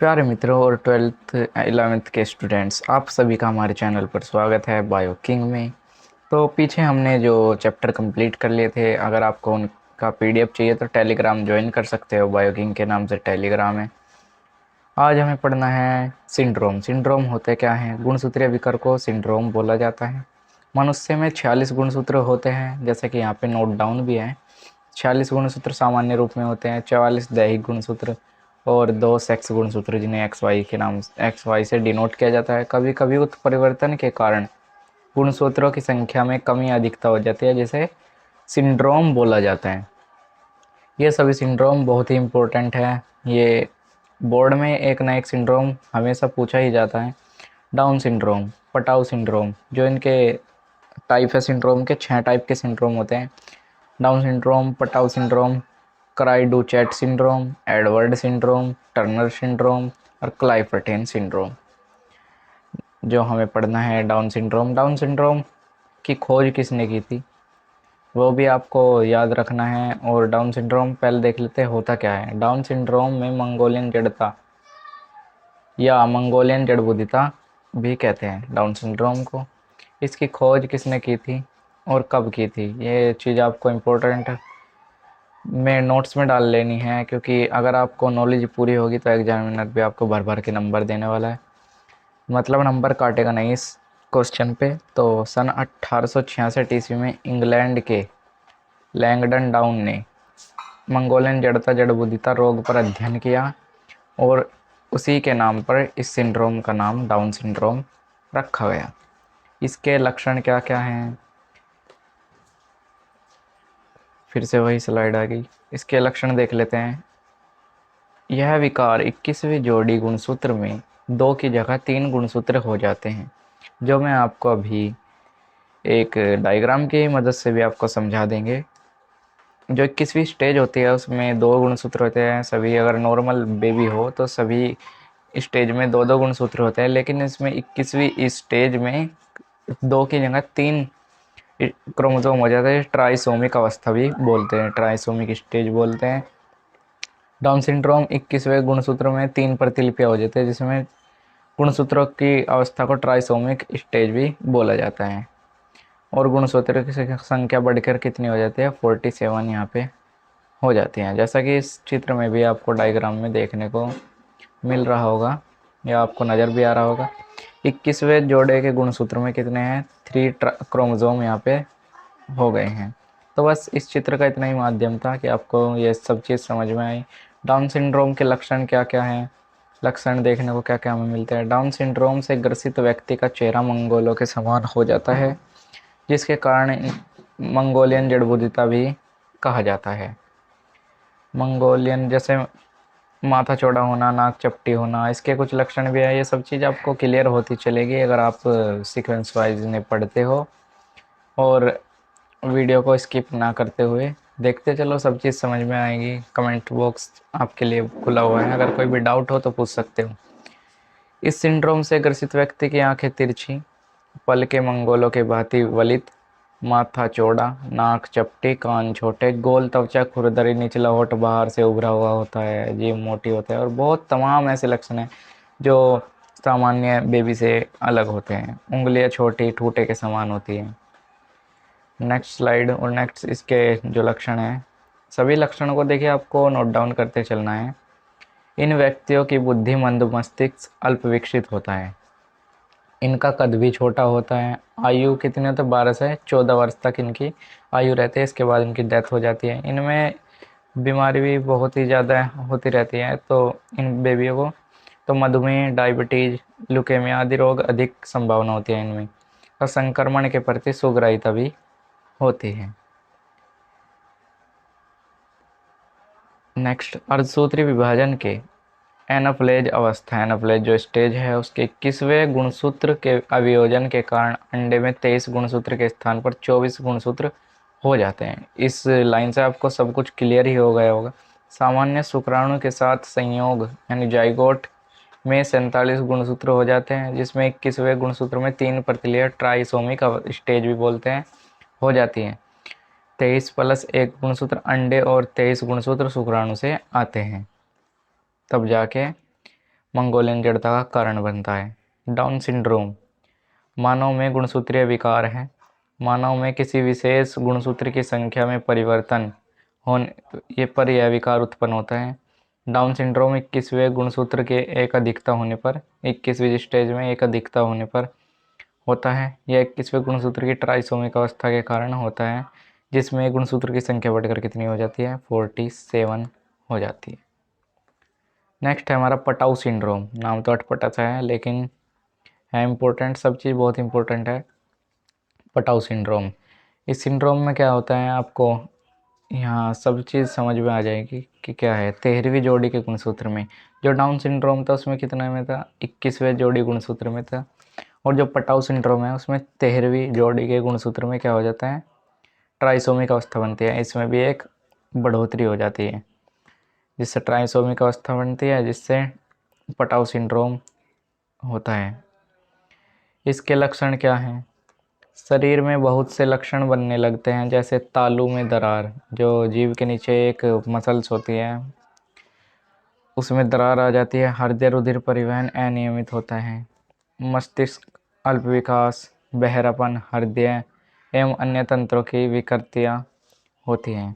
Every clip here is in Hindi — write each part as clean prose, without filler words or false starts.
प्यारे मित्रों और 12th 11th के स्टूडेंट्स, आप सभी का हमारे चैनल पर स्वागत है बायो किंग में। तो पीछे हमने जो चैप्टर कंप्लीट कर लिए थे, अगर आपको उनका पीडीएफ चाहिए तो टेलीग्राम ज्वाइन कर सकते हो। बायो किंग के नाम से टेलीग्राम है। आज हमें पढ़ना है सिंड्रोम। सिंड्रोम होते क्या हैं? गुणसूत्रीय विकार को सिंड्रोम बोला जाता है। मनुष्य में 46 गुणसूत्र होते हैं, जैसे कि यहाँ पे नोट डाउन भी है। 46 गुणसूत्र सामान्य रूप में होते हैं, 44 दैहिक गुणसूत्र और 2 सेक्स गुणसूत्र, जिन्हें एक्स वाई के नाम एक्स वाई से डिनोट किया जाता है। कभी कभी उत्परिवर्तन के कारण गुणसूत्रों की संख्या में कमी अधिकता हो जाती है, जिसे सिंड्रोम बोला जाता है। ये सभी सिंड्रोम बहुत ही इम्पोर्टेंट है। ये बोर्ड में एक ना एक सिंड्रोम हमेशा पूछा ही जाता है। डाउन सिंड्रोम, पटाउ सिंड्रोम, जो इनके टाइप है सिंड्रोम के, 6 टाइप के सिंड्रोम होते हैं। Down syndrome, Patau syndrome, cri du chat syndrome, Edward syndrome, Turner syndrome और क्लाइफर्टेन सिंड्रोम। जो हमें पढ़ना है डाउन सिंड्रोम। डाउन सिंड्रोम की खोज किसने की थी, वो भी आपको याद रखना है। और डाउन सिंड्रोम पहले देख लेते हैं होता क्या है। डाउन सिंड्रोम में मंगोलियन जड़ता या मंगोलियन जड़बुद्धिता भी कहते हैं डाउन सिंड्रोम को। इसकी खोज किसने की थी और कब की थी, ये चीज़ आपको इम्पोर्टेंट में नोट्स में डाल लेनी है, क्योंकि अगर आपको नॉलेज पूरी होगी तो एग्जामिनर भी आपको भर भर के नंबर देने वाला है। मतलब नंबर काटेगा नहीं इस क्वेश्चन पे। तो सन 1866 ईस्वी में इंग्लैंड के लैंगडन डाउन ने मंगोलियन जड़ता जड़बुद्धिता रोग पर अध्ययन किया और उसी के नाम पर इस सिंड्रोम का नाम डाउन सिंड्रोम रखा गया। इसके लक्षण क्या क्या हैं, फिर से वही स्लाइड आ गई। इसके लक्षण देख लेते हैं। यह विकार 21वीं जोड़ी गुणसूत्र में 2 की जगह 3 गुणसूत्र हो जाते हैं, जो मैं आपको अभी एक डायग्राम की मदद से भी आपको समझा देंगे। जो 21वीं स्टेज होती है उसमें 2 गुणसूत्र होते हैं सभी। अगर नॉर्मल बेबी हो तो सभी स्टेज में 2-2 गुणसूत्र होते हैं, लेकिन इसमें 21वीं स्टेज में 2 की जगह 3 क्रोमोसोम हो जाते हैं। ट्राइसोमिक अवस्था भी बोलते हैं, ट्राइसोमिक स्टेज बोलते हैं। डाउन सिंड्रोम 21वें गुणसूत्र में 3 प्रतिलिपियां हो जाती है, जिसमें गुणसूत्रों की अवस्था को ट्राइसोमिक स्टेज भी बोला जाता है। और गुणसूत्रों की संख्या बढ़कर कितनी हो जाती है, 47 यहाँ पे हो जाती हैं, जैसा कि इस चित्र में भी आपको डायग्राम में देखने को मिल रहा होगा या आपको नज़र भी आ रहा होगा। 21वें जोड़े के गुणसूत्र में कितने हैं, 3 क्रोमोसोम यहाँ पे हो गए हैं। तो बस इस चित्र का इतना ही माध्यम था कि आपको ये सब चीज़ समझ में आई। डाउन सिंड्रोम के लक्षण क्या क्या हैं, लक्षण देखने को क्या क्या हमें मिलते हैं। डाउन सिंड्रोम से ग्रसित व्यक्ति का चेहरा मंगोलों के समान हो जाता है, जिसके कारण मंगोलियन जड़बुद्धिता भी कहा जाता है। मंगोलियन जैसे माथा चौड़ा होना, नाक चपटी होना, इसके कुछ लक्षण भी है। ये सब चीज़ आपको क्लियर होती चलेगी अगर आप सीक्वेंस वाइज इन्हें पढ़ते हो और वीडियो को स्किप ना करते हुए देखते चलो, सब चीज़ समझ में आएगी। कमेंट बॉक्स आपके लिए खुला हुआ है, अगर कोई भी डाउट हो तो पूछ सकते हो। इस सिंड्रोम से ग्रसित व्यक्ति की आंखें तिरछी, पलकें मंगोलों के भांति वलित, माथा चौड़ा, नाक चपटी, कान छोटे, गोल त्वचा, खुरदरी, निचला होठ बाहर से उभरा हुआ होता है, जीभ मोटी होता है, और बहुत तमाम ऐसे लक्षण हैं जो सामान्य बेबी से अलग होते हैं। उंगलियां छोटी ठूटे के समान होती हैं। Next slide. और नेक्स्ट इसके जो लक्षण हैं, सभी लक्षणों को देखिए आपको नोट डाउन करते चलना है। इन व्यक्तियों की बुद्धि मंद, मस्तिष्क अल्प विकसित होता है। इनका कद भी छोटा होता है। आयु कितनी होती है, 12 से 14 वर्ष तक इनकी आयु रहती है, इसके बाद इनकी डेथ हो जाती है। इनमें बीमारी भी बहुत ही ज़्यादा होती रहती है, तो इन बेबियों को तो मधुमेह, डायबिटीज, ल्यूकेमिया आदि रोग अधिक संभावना होती है इनमें, और संक्रमण के प्रति सुग्राहिता भी होती है। नेक्स्ट, अर्धसूत्री विभाजन के एनाप्लेज अवस्था। एनाप्लेज जो स्टेज है उसके 21वें गुणसूत्र के अवियोजन के कारण अंडे में 23 गुणसूत्र के स्थान पर 24 गुणसूत्र हो जाते हैं। इस लाइन से आपको सब कुछ क्लियर ही हो गया होगा। सामान्य शुक्राणु के साथ संयोग यानी जाइगोट में 47 गुणसूत्र हो जाते हैं, जिसमें 21वें गुणसूत्र में 3 प्रतिलिपियां, ट्राइसोमिक स्टेज भी बोलते हैं, हो जाती हैं। 23 प्लस 1 गुणसूत्र अंडे और 23 गुणसूत्र शुक्राणु से आते हैं, तब जाके मंगोलियन जड़ता का कारण बनता है। डाउन सिंड्रोम मानव में गुणसूत्रीय विकार है। मानव में किसी विशेष गुणसूत्र की संख्या में परिवर्तन होने पर यह विकार उत्पन्न होता है। डाउन सिंड्रोम 21वें गुणसूत्र के एक अधिकता होने पर 21वीं स्टेज में एक अधिकता होने पर होता है। यह 21वें गुणसूत्र की ट्राइसोमिक अवस्था के कारण होता है, जिसमें गुणसूत्र की संख्या बढ़कर कितनी हो जाती है, 47 हो जाती है। नेक्स्ट है हमारा पटाऊ सिंड्रोम। नाम तो अटपटा सा है लेकिन है इम्पोर्टेंट, सब चीज़ बहुत इम्पोर्टेंट है। पटाऊ सिंड्रोम, इस सिंड्रोम में क्या होता है आपको यहाँ सब चीज़ समझ में आ जाएगी कि क्या है। 13वीं जोड़ी के गुणसूत्र में जो डाउन सिंड्रोम था उसमें कितने में था, 21वें जोड़ी गुणसूत्र में था। और जो पटाऊ सिंड्रोम है उसमें 13वीं जोड़ी के गुणसूत्र में क्या हो जाता है, ट्राइसोमिक अवस्था बनती है। इसमें भी एक बढ़ोतरी हो जाती है जिससे ट्राइसोमिक अवस्था बनती है, जिससे पटाऊ सिंड्रोम होता है। इसके लक्षण क्या हैं, शरीर में बहुत से लक्षण बनने लगते हैं, जैसे तालू में दरार, जो जीभ के नीचे एक मसल्स होती है उसमें दरार आ जाती है। हृदय रुधिर परिवहन अनियमित होता है। मस्तिष्क अल्प विकास, बहरापन, हृदय एवं अन्य तंत्रों की विकृतियाँ होती हैं।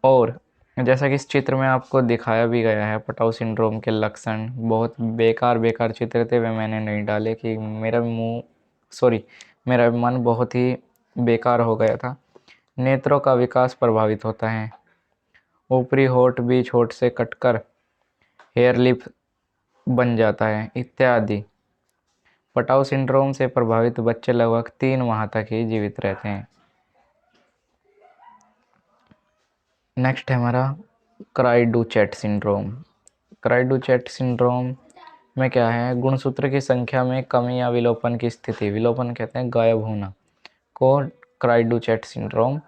और जैसा कि इस चित्र में आपको दिखाया भी गया है, पटाऊ सिंड्रोम के लक्षण बहुत बेकार चित्र थे, वे मैंने नहीं डाले कि मेरा मन बहुत ही बेकार हो गया था। नेत्रों का विकास प्रभावित होता है। ऊपरी होंठ बीच होंठ से कटकर हेयर लिप बन जाता है इत्यादि। पटाऊ सिंड्रोम से प्रभावित बच्चे लगभग 3 माह तक ही जीवित रहते हैं। नेक्स्ट है हमारा क्राइडुचेट सिंड्रोम। क्राइडुचेट सिंड्रोम में क्या है, गुणसूत्र की संख्या में कमी या विलोपन की स्थिति, विलोपन कहते हैं गायब होना, को क्राइडुचेट सिंड्रोम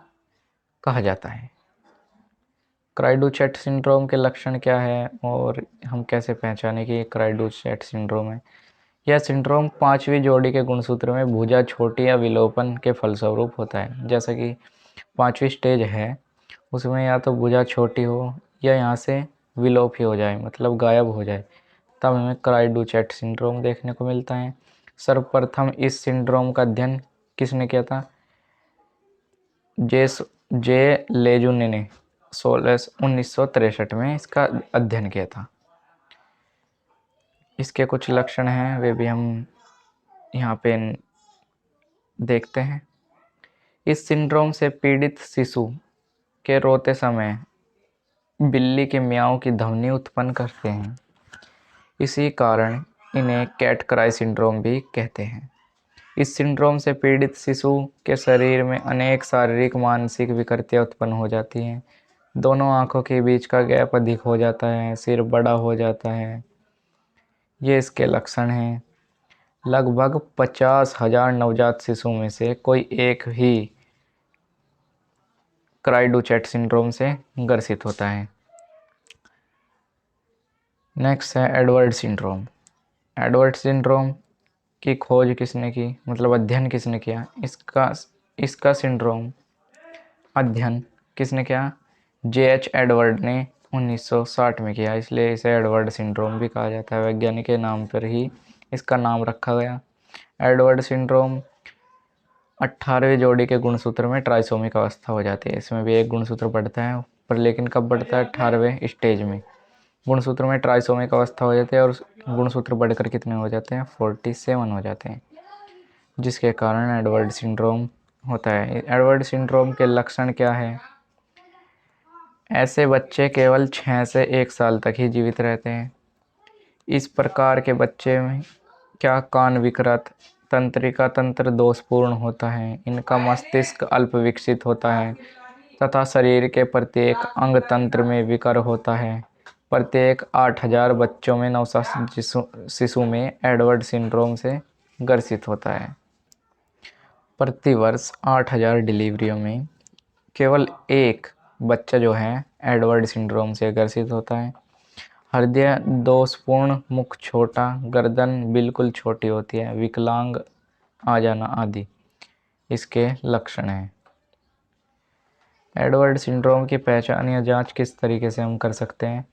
कहा जाता है। क्राइडुचेट सिंड्रोम के लक्षण क्या है और हम कैसे पहचाने कि ये क्राइडुचेट सिंड्रोम है। यह सिंड्रोम 5वीं जोड़ी के गुणसूत्र में भुजा छोटी या विलोपन के फलस्वरूप होता है। जैसा कि 5वीं स्टेज है उसमें या तो भुजा छोटी हो या यहाँ से विलोप ही हो जाए, मतलब गायब हो जाए, तब हमें क्राइडुचेट सिंड्रोम देखने को मिलता है। सर्वप्रथम इस सिंड्रोम का अध्ययन किसने किया था, जे लेजुने ने 1963 में इसका अध्ययन किया था। इसके कुछ लक्षण हैं, वे भी हम यहाँ पे देखते हैं। इस सिंड्रोम से पीड़ित शिशु के रोते समय बिल्ली के म्याऊं की ध्वनि उत्पन्न करते हैं। इसी कारण इन्हें कैट क्राई सिंड्रोम भी कहते हैं। इस सिंड्रोम से पीड़ित शिशु के शरीर में अनेक शारीरिक मानसिक विकृतियाँ उत्पन्न हो जाती हैं। दोनों आँखों के बीच का गैप अधिक हो जाता है, सिर बड़ा हो जाता है। ये इसके लक्षण हैं। लगभग 50,000 नवजात शिशु में से कोई एक ही क्राइडुचेट सिंड्रोम से ग्रसित होता है। नेक्स्ट है एडवर्ड सिंड्रोम। एडवर्ड सिंड्रोम की खोज किसने की, मतलब अध्ययन किसने किया, इसका सिंड्रोम अध्ययन किसने किया, J.H. एडवर्ड ने 1960 में किया, इसलिए इसे एडवर्ड सिंड्रोम भी कहा जाता है। वैज्ञानिक के नाम पर ही इसका नाम रखा गया। एडवर्ड सिंड्रोम 18वीं जोड़ी के गुणसूत्र में ट्राइसोमिक अवस्था हो जाती है। इसमें भी एक गुणसूत्र बढ़ता है, पर लेकिन कब बढ़ता है, 18वें स्टेज में गुणसूत्र में ट्राइसोमिक अवस्था हो जाती है और गुणसूत्र बढ़कर कितने हो जाते हैं, 47 हो जाते हैं, जिसके कारण एडवर्ड सिंड्रोम होता है। एडवर्ड सिंड्रोम के लक्षण क्या है, ऐसे बच्चे केवल 6 से 1 साल तक ही जीवित रहते हैं। इस प्रकार के बच्चे में क्या कान विकृत, तंत्रिका तंत्र दोषपूर्ण होता है, इनका मस्तिष्क अल्प विकसित होता है तथा शरीर के प्रत्येक अंग तंत्र में विकार होता है। प्रत्येक 8,000 बच्चों में नवजात शिशु में एडवर्ड सिंड्रोम से ग्रसित होता है। प्रतिवर्ष 8,000 डिलीवरियों में केवल एक बच्चा जो है एडवर्ड सिंड्रोम से ग्रसित होता है। हृदय दोषपूर्ण, मुख छोटा, गर्दन बिल्कुल छोटी होती है, विकलांग आ जाना आदि इसके लक्षण हैं। एडवर्ड सिंड्रोम की पहचान या जांच किस तरीके से हम कर सकते हैं,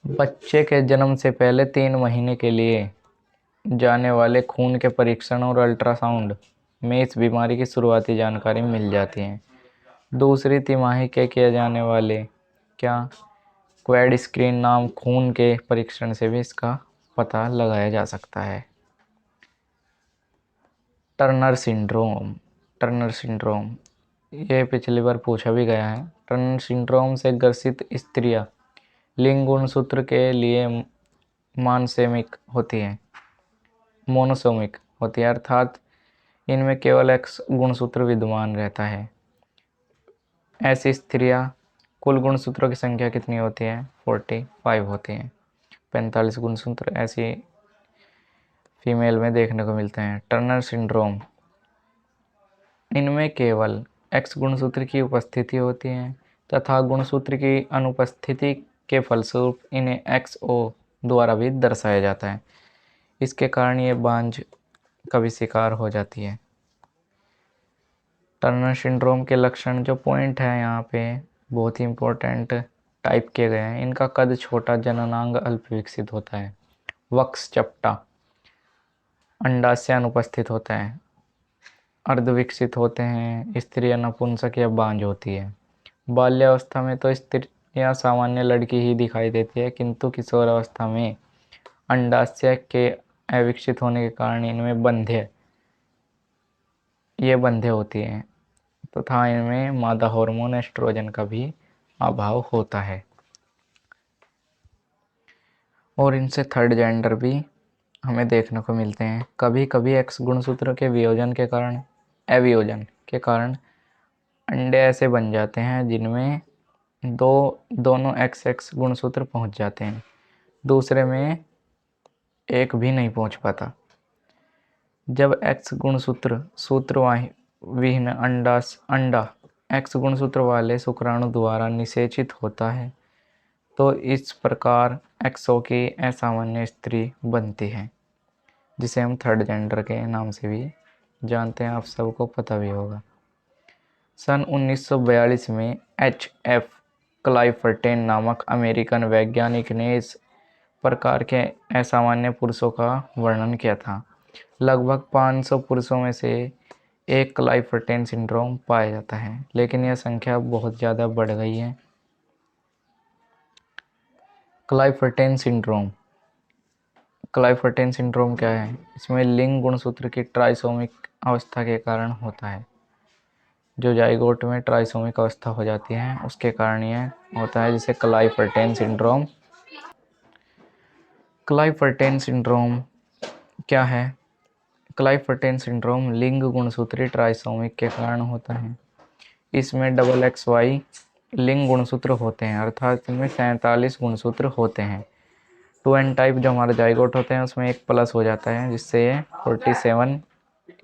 बच्चे के जन्म से पहले 3 महीने के लिए जाने वाले खून के परीक्षण और अल्ट्रासाउंड में इस बीमारी की शुरुआती जानकारी मिल जाती है। दूसरी तिमाही के किए जाने वाले क्या क्वैड स्क्रीन नाम खून के परीक्षण से भी इसका पता लगाया जा सकता है। Turner syndrome. टर्नर सिंड्रोम ये पिछली बार पूछा भी गया है। टर्नर सिंड्रोम से ग्रसित स्त्रियां लिंग गुणसूत्र के लिए मोनोसोमिक होती है, अर्थात इनमें केवल एक्स गुणसूत्र विद्यमान रहता है। ऐसी स्त्रियां कुल गुणसूत्रों की संख्या कितनी होती है? 45 होती हैं। 45 गुणसूत्र ऐसी फीमेल में देखने को मिलते हैं। टर्नर सिंड्रोम, इनमें केवल एक्स गुणसूत्र की उपस्थिति होती है तथा गुणसूत्र की अनुपस्थिति के फलस्वरूप इन्हें XO द्वारा भी दर्शाया जाता है। इसके कारण ये बांझ का भी शिकार हो जाती है। टर्नर सिंड्रोम के लक्षण जो पॉइंट है यहाँ पे बहुत ही इम्पोर्टेंट टाइप किए गए हैं। इनका कद छोटा, जननांग अल्प विकसित होता है, वक्ष चपटा, अंडाशय अनुपस्थित होता है, अर्धविकसित होते हैं, स्त्रियां नपुंसक या बांझ होती है। बाल्यावस्था में तो स्त्रियां सामान्य लड़की ही दिखाई देती है, किंतु किशोरावस्था में अंडाशय के अविकसित होने के कारण इनमें बंधे होती हैं तथा इनमें मादा हार्मोन एस्ट्रोजन का भी अभाव होता है। और इनसे थर्ड जेंडर भी हमें देखने को मिलते हैं। कभी कभी एक्स गुणसूत्र के अवियोजन के कारण अंडे ऐसे बन जाते हैं जिनमें दोनों XX गुणसूत्र पहुंच जाते हैं, दूसरे में एक भी नहीं पहुंच पाता। जब X गुणसूत्र सूत्रविहीन अंडा X गुणसूत्र वाले शुक्राणु द्वारा निषेचित होता है तो इस प्रकार XO की असामान्य स्त्री बनती है, जिसे हम थर्ड जेंडर के नाम से भी जानते हैं। आप सबको पता भी होगा। सन 1942 में HF क्लाइफर्टेन नामक अमेरिकन वैज्ञानिक ने इस प्रकार के असामान्य पुरुषों का वर्णन किया था। लगभग 500 पुरुषों में से एक क्लाइफर्टेन सिंड्रोम पाया जाता है, लेकिन यह संख्या बहुत ज़्यादा बढ़ गई है। क्लाइफर्टेन सिंड्रोम क्या है? इसमें लिंग गुणसूत्र की ट्राइसोमिक अवस्था के कारण होता है। जो जाइगोट में ट्राइसोमिक अवस्था हो जाती है उसके कारण यह होता है, जिसे क्लाइफर्टेन सिंड्रोम क्या है? क्लाइफर्टेन सिंड्रोम लिंग गुणसूत्री ट्राइसोमिक के कारण होता है। इसमें XY लिंग गुणसूत्र होते हैं, अर्थात इनमें 47 गुणसूत्र होते हैं। 2n टाइप जो हमारे जाइगोट होते हैं उसमें एक प्लस हो जाता है, जिससे ये 47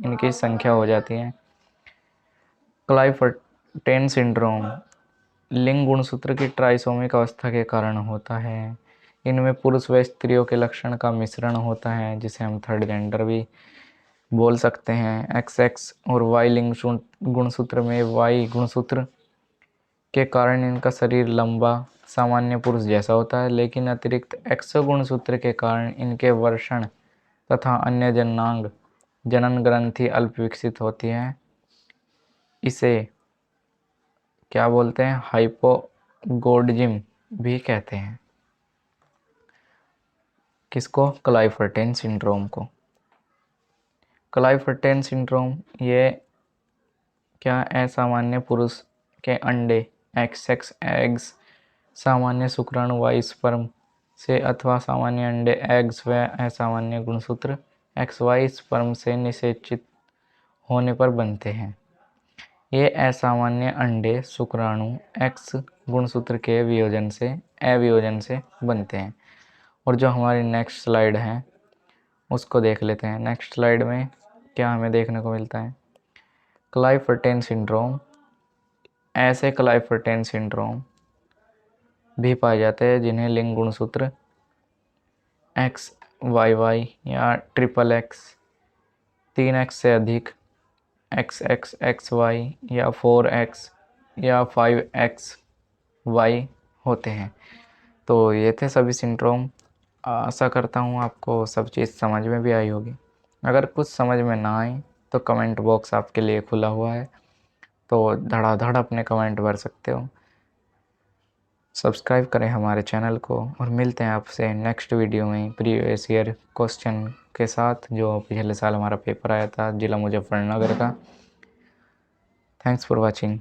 इनकी संख्या हो जाती है। क्लाइफर्टेन सिंड्रोम लिंग गुणसूत्र की ट्राइसोमिक अवस्था के कारण होता है। इनमें पुरुष व स्त्रियों के लक्षण का मिश्रण होता है, जिसे हम थर्ड जेंडर भी बोल सकते हैं। XX और Y लिंग गुणसूत्र में Y गुणसूत्र के कारण इनका शरीर लंबा सामान्य पुरुष जैसा होता है, लेकिन अतिरिक्त X गुणसूत्र के कारण इनके वृषण तथा अन्य जनन ग्रंथि अल्प विकसित होती है। इसे क्या बोलते हैं? हाइपोगोडजिम भी कहते हैं। किसको? क्लाइफर्टेन सिंड्रोम को। क्लाइफर्टेन सिंड्रोम ये क्या असामान्य पुरुष के अंडे XX एग्स सामान्य शुक्राणु Y स्पर्म से अथवा सामान्य अंडे एग्स व असामान्य गुणसूत्र XY स्पर्म से निषेचित होने पर बनते हैं। ये असामान्य अंडे शुक्राणु X गुणसूत्र के अवियोजन से बनते हैं। और जो हमारी नेक्स्ट स्लाइड है उसको देख लेते हैं। नेक्स्ट स्लाइड में क्या हमें देखने को मिलता है? क्लाइफर्टेन सिंड्रोम। ऐसे क्लाइफर्टेन सिंड्रोम भी पाए जाते हैं जिन्हें लिंग गुणसूत्र XYY या XXX, 3X से अधिक XXXY या 4X या 5XY होते हैं। तो ये थे सभी सिंड्रोम। आशा करता हूँ आपको सब चीज़ समझ में भी आई होगी। अगर कुछ समझ में ना आए तो कमेंट बॉक्स आपके लिए खुला हुआ है, तो धड़ाधड़ अपने कमेंट भर सकते हो। सब्सक्राइब करें हमारे चैनल को और मिलते हैं आपसे नेक्स्ट वीडियो में प्रीवियस ईयर क्वेश्चन के साथ, जो पिछले साल हमारा पेपर आया था जिला मुजफ्फरनगर का। Thanks for watching.